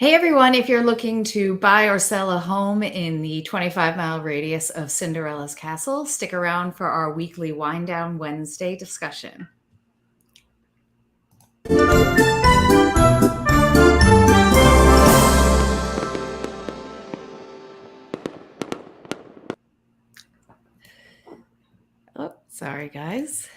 Hey everyone, if you're looking to buy or sell a home in the 25-mile radius of Cinderella's castle, stick around for our weekly Wind Down Wednesday discussion. Oh, sorry guys.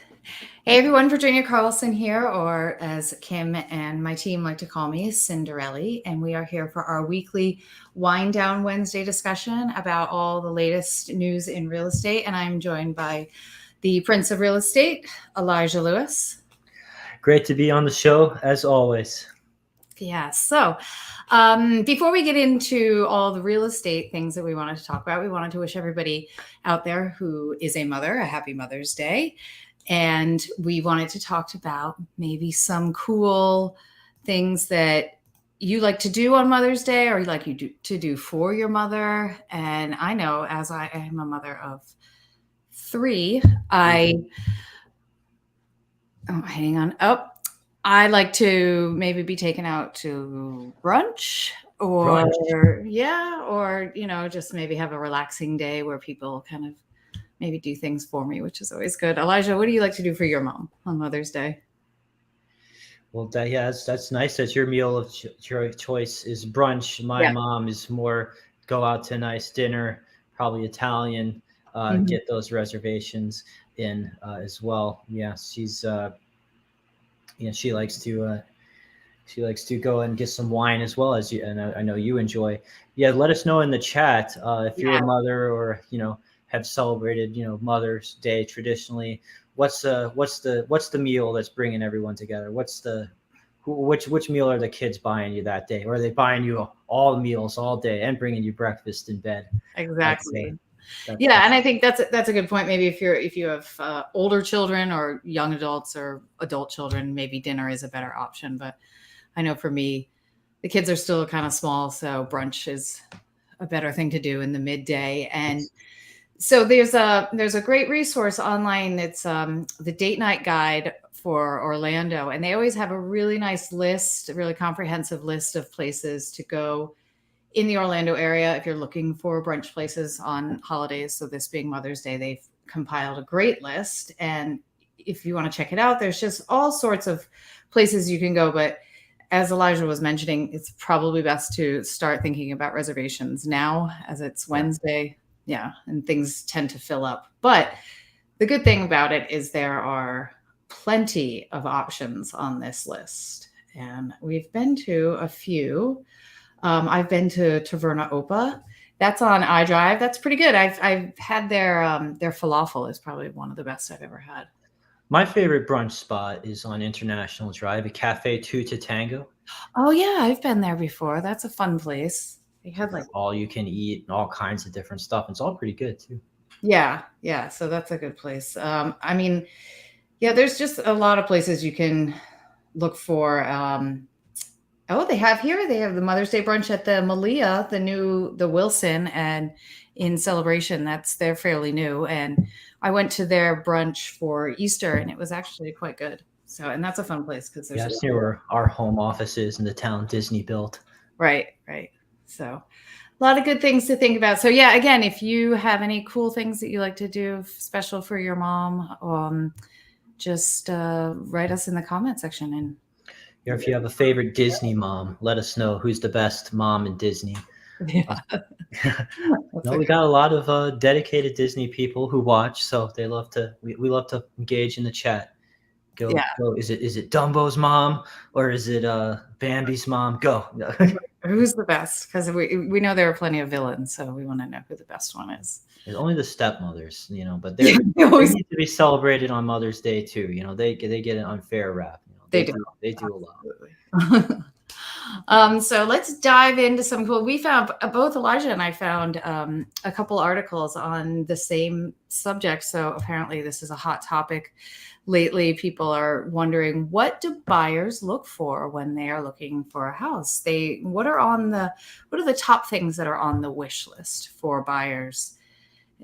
Hey everyone, Virginia Carlson here, or as Kim and my team like to call me, Cinderella, and we are here for our weekly Wind Down Wednesday discussion about all the latest news in real estate, and I'm joined by the Prince of Real Estate, Elijah Lewis. Great to be on the show, as always. Yeah, so before we get into all the real estate things that we wanted to talk about, we wanted to wish everybody out there who is a mother a happy Mother's Day. And we wanted to talk about maybe some cool things that you like to do on Mother's Day or you like to do for your mother. And I know, as I am a mother of 3, I like to maybe be taken out to brunch or just maybe have a relaxing day where people kind of maybe do things for me, which is always good. Elijah, what do you like to do for your mom on Mother's Day? Well, that's nice that your meal of choice is brunch. My mom is more go out to a nice dinner, probably Italian, get those reservations in as well. Yeah, she's she likes to go and get some wine as well as you, and I know you enjoy. Yeah, let us know in the chat if you're a mother or have celebrated Mother's Day traditionally. What's the meal that's bringing everyone together? Which meal are the kids buying you that day, or are they buying you all the meals all day and bringing you breakfast in bed? Exactly. And I think that's a good point. Maybe if you have older children or young adults or adult children, maybe dinner is a better option. But I know for me, the kids are still kind of small, so brunch is a better thing to do in the midday. And so there's a great resource online. It's the Date Night Guide for Orlando, and they always have a really nice list, a really comprehensive list of places to go in the Orlando area if you're looking for brunch places on holidays. So this being Mother's Day, they've compiled a great list, and if you want to check it out, there's just all sorts of places you can go. But as Elijah was mentioning, it's probably best to start thinking about reservations now, as it's Wednesday. Yeah, and things tend to fill up. But the good thing about it is there are plenty of options on this list. And we've been to a few. I've been to Taverna Opa. That's on iDrive. That's pretty good. I've had their falafel is probably one of the best I've ever had. My favorite brunch spot is on International Drive, a Cafe 2 to Tango. Oh yeah, I've been there before. That's a fun place. They have like all you can eat and all kinds of different stuff. It's all pretty good too. Yeah. So that's a good place. There's just a lot of places you can look for. They have the Mother's Day brunch at the Malia, the Wilson, and in Celebration. They're fairly new. And I went to their brunch for Easter, and it was actually quite good. So, and that's a fun place because there's it's near where our home office is in the town Disney built. Right. So a lot of good things to think about. So yeah, again, if you have any cool things that you like to do special for your mom, just write us in the comment section. And if you have a favorite Disney mom, let us know who's the best mom in Disney. Yeah. We got a lot of dedicated Disney people who watch, so we love to engage in the chat. Go. Is it Dumbo's mom or is it Bambi's mom? Go. Who's the best? Because we know there are plenty of villains, so we want to know who the best one is. It's only the stepmothers, but they need to be celebrated on Mother's Day too. They get an unfair rap. They do a lot. So let's dive into some cool. We found both Elijah and I found a couple articles on the same subject. So apparently this is a hot topic lately. People are wondering, what do buyers look for when they are looking for a house? What are the top things that are on the wish list for buyers?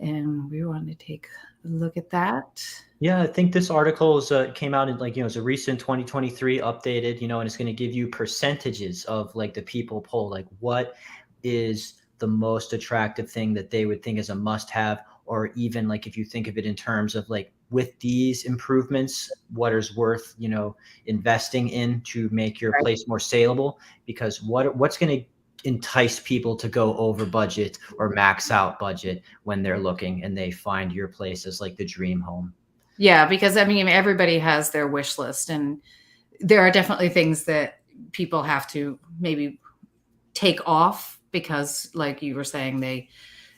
And we want to take a look at that. Yeah, I think this article is came out in it's a recent 2023 updated, and it's going to give you percentages of like the people poll, like what is the most attractive thing that they would think is a must have, or even like if you think of it in terms of like with these improvements, what is worth, investing in to make your Right. place more saleable, because what's going to entice people to go over budget or max out budget when they're looking and they find your place as like the dream home. Yeah, because I mean, everybody has their wish list, and there are definitely things that people have to maybe take off because, like you were saying, they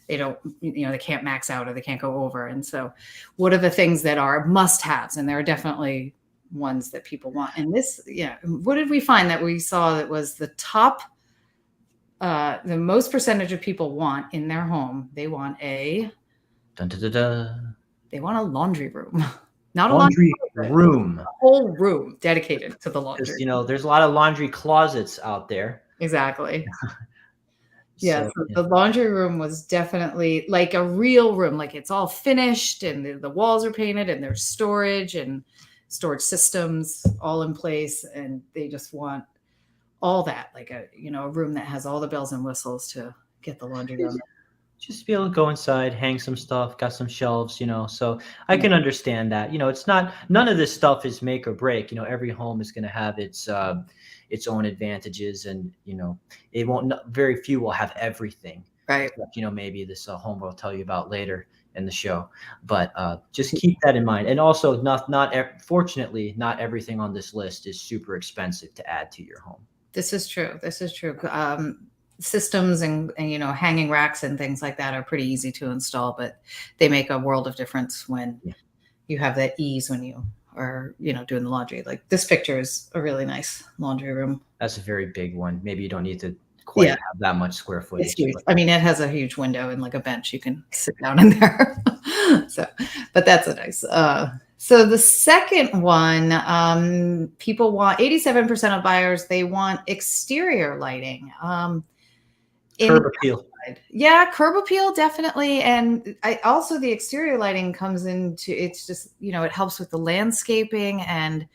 don't, they can't max out or they can't go over. And so, what are the things that are must-haves? And there are definitely ones that people want. And this, what did we find that we saw that was the top, the most percentage of people want in their home? They want Dun, dun, dun, dun. They want a laundry room. Not a Laundry laundry room. a whole room dedicated to the laundry. Because there's a lot of laundry closets out there. Exactly. Yeah, So, so the laundry room was definitely like a real room, like it's all finished and the walls are painted and there's storage and storage systems all in place, and they just want all that, like a room that has all the bells and whistles to get the laundry done. just be able to go inside, hang some stuff, got some shelves, so I can understand that. It's not, none of this stuff is make or break. Every home is going to have its own advantages, and it won't, very few will have everything. Right. Except, maybe this home we'll tell you about later in the show, but just keep that in mind. And also, fortunately, not everything on this list is super expensive to add to your home. This is true. Systems and hanging racks and things like that are pretty easy to install, but they make a world of difference when you have that ease when you are doing the laundry. Like this picture is a really nice laundry room. That's a very big one. Maybe you don't need to quite have that much square footage. It's huge. I mean, it has a huge window and like a bench you can sit down in there. So, but that's a nice. So the second one, people want 87% of buyers, they want exterior lighting. Curb appeal. Yeah, curb appeal, definitely. And also the exterior lighting comes into, it's just, it helps with the landscaping and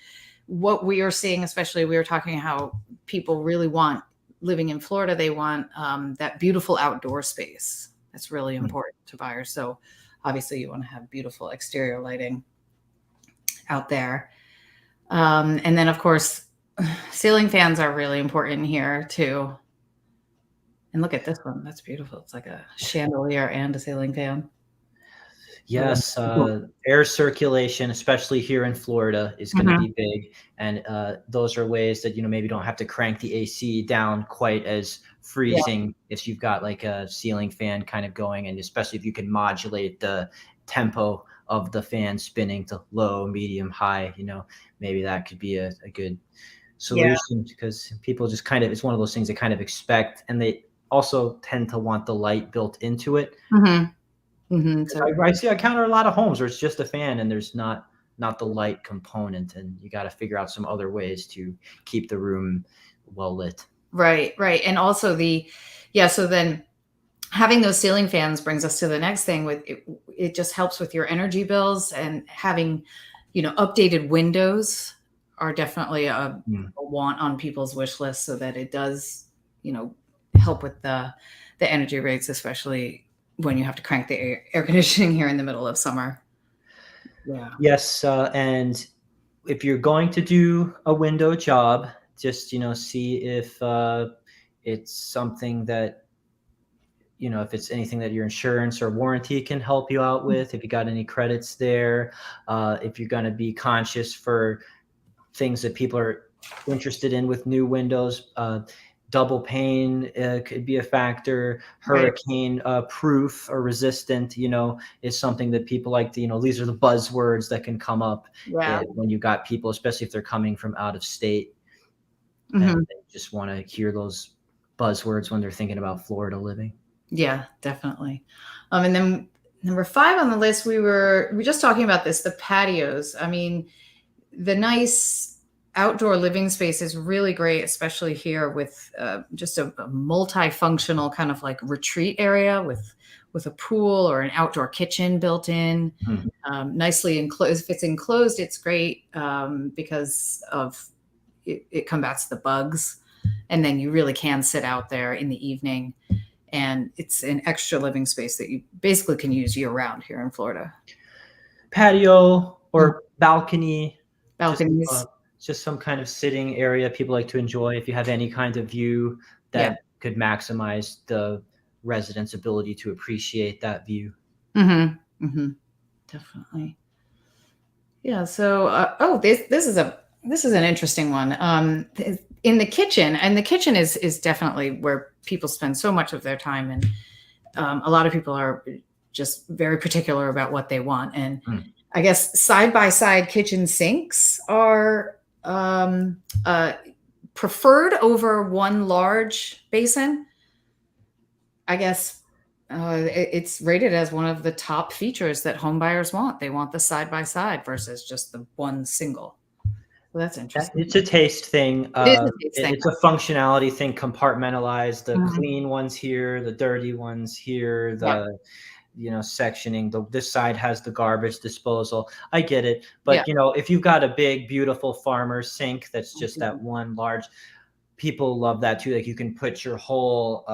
what we are seeing, especially we were talking how people really want, living in Florida, they want that beautiful outdoor space. That's really important to buyers. So obviously you want to have beautiful exterior lighting out there. And then of course, ceiling fans are really important here too. And look at this one. That's beautiful. It's like a chandelier and a ceiling fan. Yes. Air circulation, especially here in Florida, is going to be big. And those are ways that, maybe don't have to crank the AC down quite as freezing if you've got like a ceiling fan kind of going. And especially if you can modulate the tempo of the fan spinning to low, medium, high, maybe that could be a good solution, because people just kind of, it's one of those things they kind of expect, and they also tend to want the light built into it. So I counter a lot of homes where it's just a fan and there's not the light component, and you got to figure out some other ways to keep the room well lit. Right. And also so then having those ceiling fans brings us to the next thing. With it just helps with your energy bills, and having updated windows are definitely a want on people's wish list, so that it does help with the energy rates, especially when you have to crank the air conditioning here in the middle of summer. Yeah. Yes. And if you're going to do a window job, just, see if it's something that, if it's anything that your insurance or warranty can help you out with, if you got any credits there, if you're going to be conscious for things that people are interested in with new windows, double pane could be a factor. Hurricane proof or resistant, is something that people like to, these are the buzzwords that can come up when you got people, especially if they're coming from out of state, and they just want to hear those buzzwords when they're thinking about Florida living. Yeah, definitely. And then number 5 on the list, we were just talking about this, the patios. I mean, the nice outdoor living space is really great, especially here with just a multifunctional kind of like retreat area with with a pool or an outdoor kitchen built in, nicely enclosed. If it's enclosed, it's great because of it combats the bugs. And then you really can sit out there in the evening, and it's an extra living space that you basically can use year round here in Florida. Patio or balcony, Balconies. just some kind of sitting area people like to enjoy. If you have any kind of view that could maximize the residents' ability to appreciate that view. Definitely. Yeah. So, this is an interesting one. In the kitchen, and the kitchen is definitely where people spend so much of their time, and a lot of people are just very particular about what they want. And I guess side by side kitchen sinks are preferred over one large basin. I guess it's rated as one of the top features that home buyers want. They want the side by side versus just the one single. So that's interesting. It's a taste thing. It's a functionality thing. Compartmentalized. The clean ones here, the dirty ones here. The sectioning. This side has the garbage disposal. I get it, but if you've got a big, beautiful farmer sink that's just that one large, people love that too. Like you can put your whole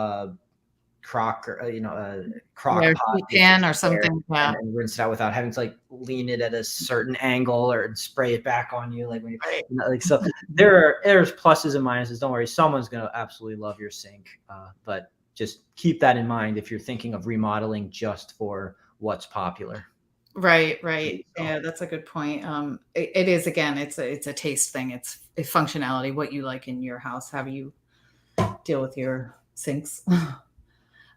crock pot pan or something, and rinse it out without having to like lean it at a certain angle or spray it back on you. Like when so there's pluses and minuses. Don't worry, someone's gonna absolutely love your sink, but just keep that in mind if you're thinking of remodeling just for what's popular. Right. Yeah, that's a good point. It is, again, it's a taste thing. It's a functionality, what you like in your house, how you deal with your sinks.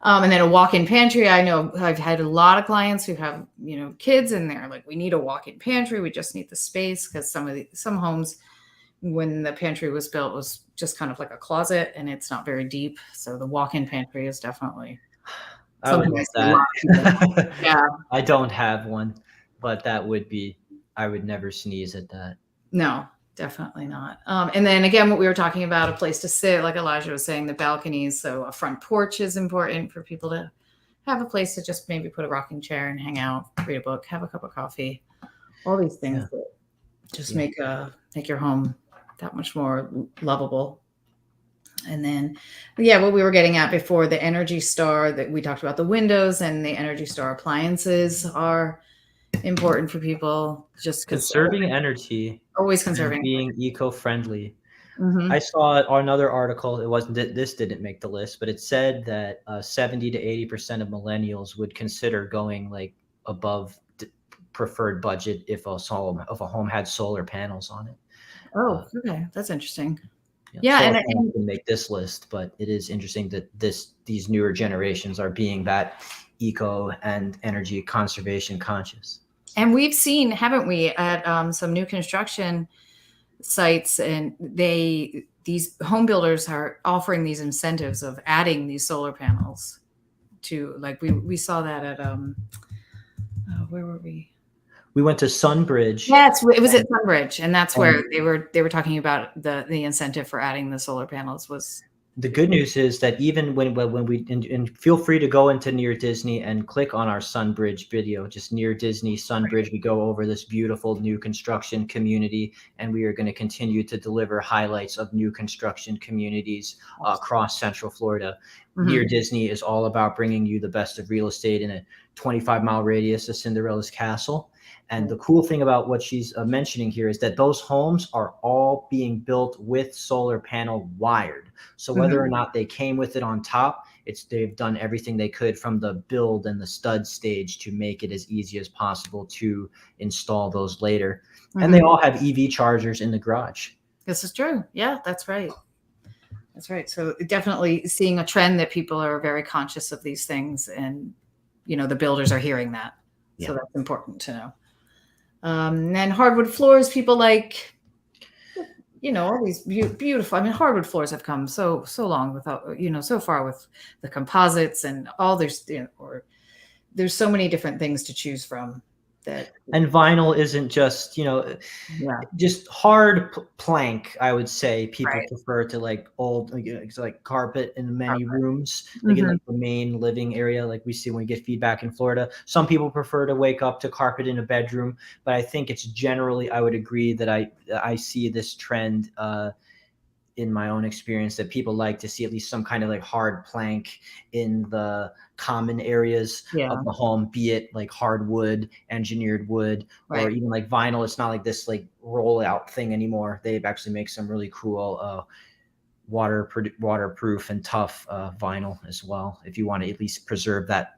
And then a walk-in pantry. I know I've had a lot of clients who have, kids in there. Like, we need a walk-in pantry. We just need the space, because some homes, when the pantry was built, was just kind of like a closet, and it's not very deep. So the walk-in pantry is definitely something I love that. Yeah. I don't have one, but I would never sneeze at that. No, definitely not. And then again, what we were talking about, a place to sit, like Elijah was saying, the balconies. So a front porch is important for people to have a place to just maybe put a rocking chair and hang out, read a book, have a cup of coffee, all these things that just make your home that much more lovable. And then, what we were getting at before, the Energy Star, that we talked about, the windows and the Energy Star appliances are important for people. Just conserving energy, always conserving, being eco-friendly. I saw another article. It wasn't this didn't make the list, but it said that 70 to 80% of millennials would consider going like above preferred budget if a home had solar panels on it. Oh, okay, that's interesting. And I can make this list, but it is interesting that these newer generations are being that eco and energy conservation conscious. And we've seen, haven't we, at some new construction sites, and these home builders are offering these incentives of adding these solar panels to, like, we saw that at where were we? We went to Sunbridge. Yes, it was at Sunbridge, and that's where they were talking about the incentive for adding the solar panels was. The good news is that even when we and feel free to go into Near Disney and click on our Sunbridge video, just Near Disney Sunbridge. We go over this beautiful new construction community, and we are going to continue to deliver highlights of new construction communities across Central Florida. Near Disney is all about bringing you the best of real estate in a 25-mile radius of Cinderella's castle. And the cool thing about what she's mentioning here is that those homes are all being built with solar panel wired. So whether or not they came with it on top, they've done everything they could from the build and the stud stage to make it as easy as possible to install those later. And they all have EV chargers in the garage. This is true. Yeah, that's right. That's right. So definitely seeing a trend that people are very conscious of these things, and, the builders are hearing that. So that's important to know. And then hardwood floors, people like, all these beautiful. I mean, hardwood floors have come so long without, so far with the composites and all there's so many different things to choose from. And vinyl isn't just, Yeah. just hard plank. I would say people Right. prefer to like old, like, it's like carpet in many Carpet. rooms, like in Hmm. like the main living area, like we see when we get feedback in Florida. Some people prefer to wake up to carpet in a bedroom, but I think it's generally, I would agree that I see this trend in my own experience that people like to see at least some kind of like hard plank in the common areas of Yeah. the home, be it like hardwood, engineered wood, or Right. even like vinyl. It's not like this like roll out thing anymore. They actually make some really cool waterproof and tough vinyl as well, if you want to at least preserve that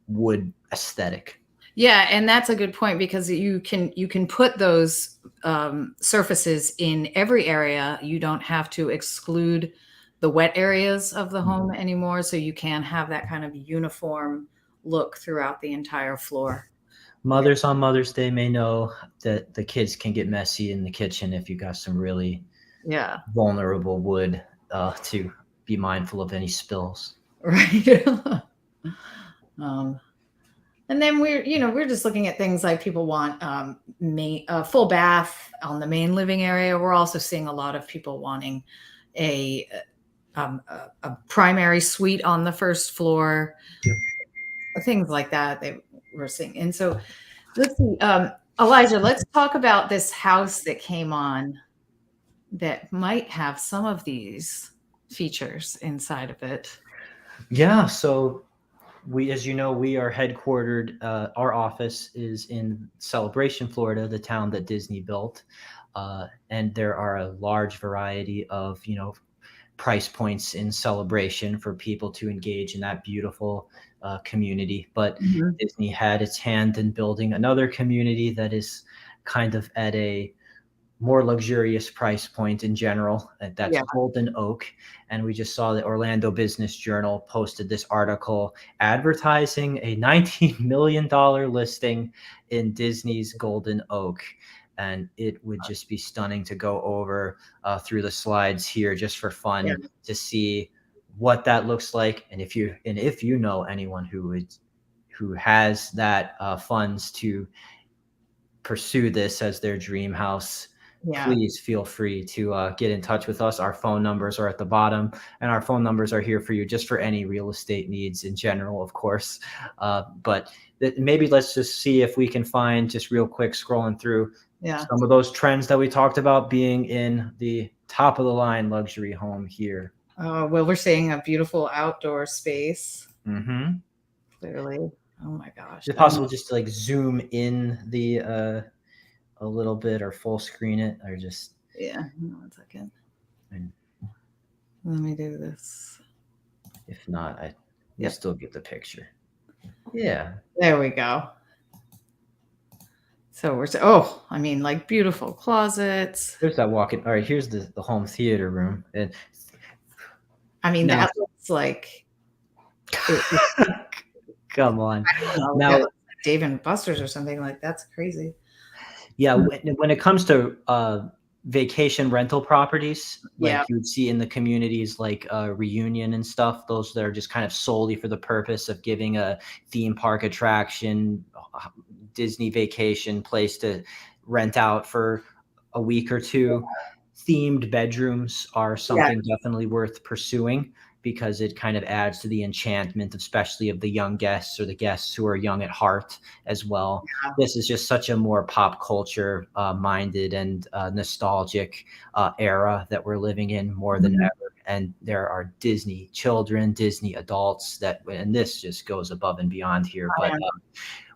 wood aesthetic. Yeah, and that's a good point because you can put those surfaces in every area. You don't have to exclude the wet areas of the home anymore, so you can have that kind of uniform look throughout the entire floor. Mothers on Mother's Day may know that the kids can get messy in the kitchen if you got some really Yeah, vulnerable wood, to be mindful of any spills. right. um, and then we're just looking at things like people want full bath on the main living area. We're also seeing a lot of people wanting a a primary suite on the first floor, Yep. things like that. They were seeing, and so let's see, Elijah. Let's talk about this house that came on that might have some of these features inside of it. Yeah, so as you know, we are headquartered. Our office is in Celebration, Florida, the town that Disney built, and there are a large variety of price points in Celebration for people to engage in that beautiful community. But Mhm. Disney had its hand in building another community that is kind of at a more luxurious price point in general. That's Yeah, Golden Oak. And we just saw the Orlando Business Journal posted this article advertising a $19 million listing in Disney's Golden Oak. And it would just be stunning to go over through the slides here just for yeah, fun to see what that looks like. And if you know anyone who has that funds to pursue this as their dream house, yeah. please feel free to get in touch with us. Our phone numbers are at the bottom, and our phone numbers are here for you just for any real estate needs in general, of course. But maybe let's just see if we can find, just real quick, scrolling through Yeah. some of those trends that we talked about being in the top of the line luxury home here. Well, we're seeing a beautiful outdoor space. Mm-hmm. Clearly. Oh my gosh. Is it possible just to like zoom in the a little bit or full screen it or just? Yeah. Hang on 1 second. And Let me do this. if not, you Yep. still get the picture. Yeah. There we go. So I mean, like beautiful closets. There's that walk-in. All right, here's the home theater room. And I mean, now, that looks like it, come on. I don't know. That Now, looks like Dave and Buster's or something like that's crazy. yeah, when it comes to vacation rental properties, Yeah. like you would see in the communities like Reunion and stuff, those that are just kind of solely for the purpose of giving a theme park attraction, Disney vacation place to rent out for a week or two. Themed bedrooms are Yeah. something definitely worth pursuing because it kind of adds to the enchantment, especially of the young guests or the guests who are young at heart as well. This is just such a more pop culture minded and nostalgic era that we're living in more than Mhm. ever. And there are Disney children, Disney adults and this just goes above and beyond here. But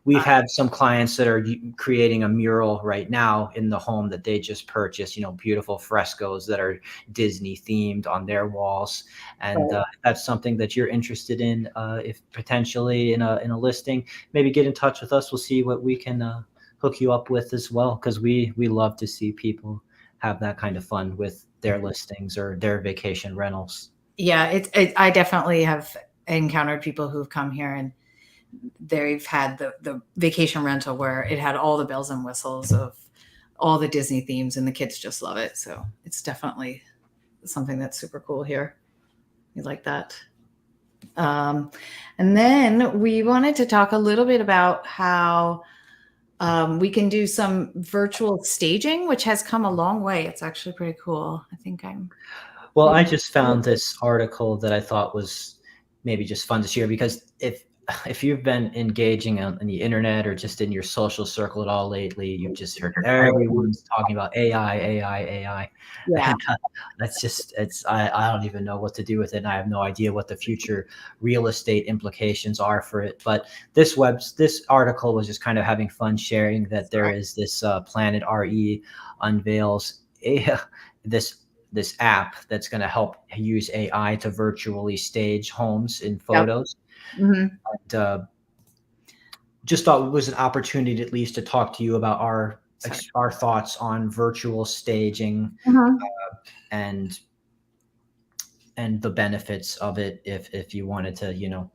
we've had some clients that are creating a mural right now in the home that they just purchased, beautiful frescoes that are Disney themed on their walls. And Right. if that's something that you're interested in, if potentially in a listing, maybe get in touch with us. We'll see what we can hook you up with as well. Cause we love to see people have that kind of fun with their listings or their vacation rentals. Yeah. I definitely have encountered people who've come here and they've had the vacation rental where it had all the bells and whistles of all the Disney themes, and the kids just love it. So it's definitely something that's super cool here. You like that? Um, and then we wanted to talk a little bit about how We can do some virtual staging, which has come a long way. It's actually pretty cool. I think I'm. Well, I just found this article that I thought was maybe just fun to share, because if you've been engaging on the internet or just in your social circle at all lately, you've just heard everyone's talking about AI, AI, AI, Yeah. and that's just I don't even know what to do with it. And I have no idea what the future real estate implications are for it. But this article was just kind of having fun sharing that there is this Planet RE unveils this this app that's going to help use AI to virtually stage homes in Yep. photos. Mhm. And, just thought it was an opportunity at least to talk to you about Sorry. our thoughts on virtual staging, Mhm. and the benefits of it, if you wanted to,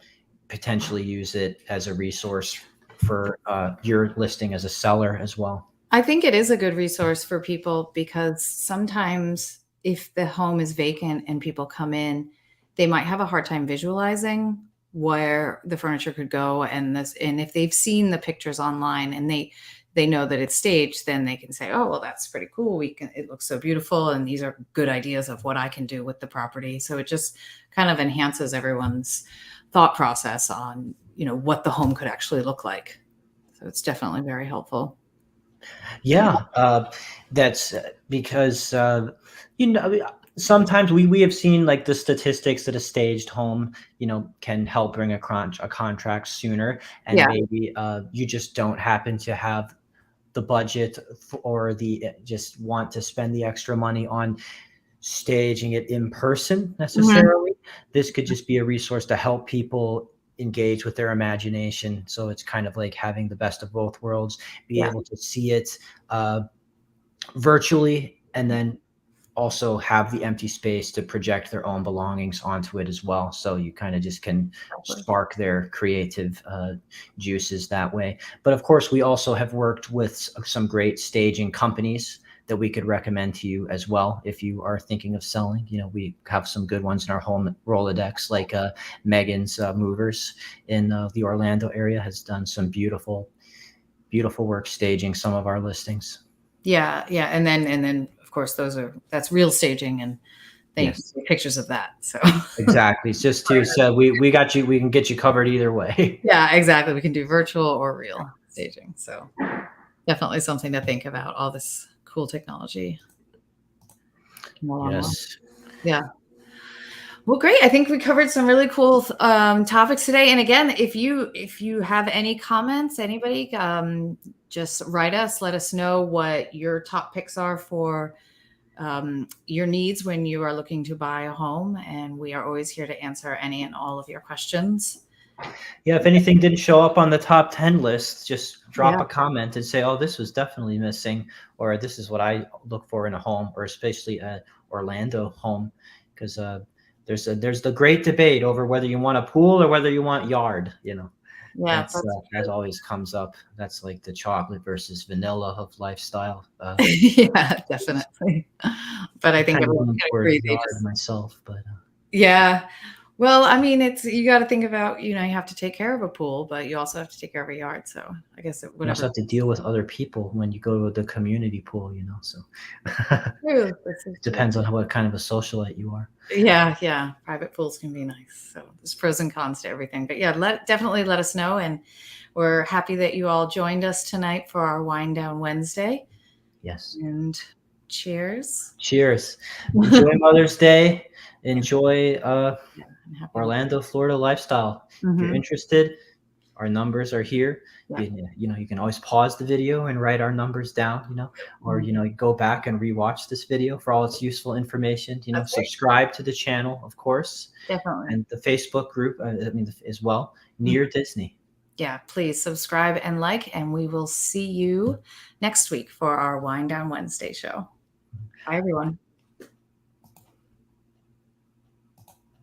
potentially use it as a resource for your listing as a seller as well. I think it is a good resource for people because sometimes if the home is vacant and people come in, they might have a hard time visualizing where the furniture could go, and if they've seen the pictures online and they know that it's staged, then they can say, "Oh, well, that's pretty cool. It looks so beautiful, and these are good ideas of what I can do with the property." So it just kind of enhances everyone's thought process on, what the home could actually look like. So it's definitely very helpful. Yeah, that's because sometimes we have seen like the statistics that a staged home can help bring a contract sooner, and Yeah. maybe you just don't happen to have the budget or the just want to spend the extra money on staging it in person Mhm. necessarily. This could just be a resource to help people engage with their imagination. So it's kind of like having the best of both worlds, be Yeah. able to see it uh, virtually, and then also have the empty space to project their own belongings onto it as well. So you kind of just can spark their creative juices that way. But of course, we also have worked with some great staging companies that we could recommend to you as well if you are thinking of selling. We have some good ones in our home Rolodex, like Megan's Movers in the Orlando area has done some beautiful work staging some of our listings. Yeah, yeah, and then of course that's real staging, and then you can Yes. take pictures of that. So Exactly. It's just to so we got you. We can get you covered either way. yeah, exactly. We can do virtual or real staging. So definitely something to think about. All this cool technology came a long way. Yes. Yeah. Well, great. I think we covered some really cool topics today. And again, if you have any comments, anybody, just write us. Let us know what your top picks are for your needs when you are looking to buy a home. And we are always here to answer any and all of your questions. Yeah. If anything didn't show up on the top 10 list, just drop Yeah. a comment and say, "Oh, this was definitely missing," or "This is what I look for in a home," or especially a Orlando home, because there's the great debate over whether you want a pool or whether you want yard. Yeah, That's that's that always comes up. That's like the chocolate versus vanilla of lifestyle. yeah, definitely. But I I think kind of everyone lean can towards agree. They yard just myself, but yeah. Well, I mean, it's you got to think about, you have to take care of a pool, but you also have to take care of a yard. So I guess you also whatever. have to deal with other people when you go to the community pool, so True. This is it true. depends on what kind of a socialite you are. Yeah, yeah. Private pools can be nice. So there's pros and cons to everything. But yeah, definitely let us know. And we're happy that you all joined us tonight for our Wind Down Wednesday. Yes. And cheers. Cheers. Enjoy Mother's Day. Enjoy Yeah, and happy holidays. Orlando, Florida lifestyle. If you're Hmm. interested, our numbers are here. Yeah. You can always pause the video and write our numbers down, or Mhm. go back and rewatch this video for all its useful information. That's great. Subscribe to the channel, of course, Definitely. and the Facebook group, as well, Mhm. Near Disney. Yeah, please subscribe and like, and we will see you next week for our Wind Down Wednesday show. Bye, everyone.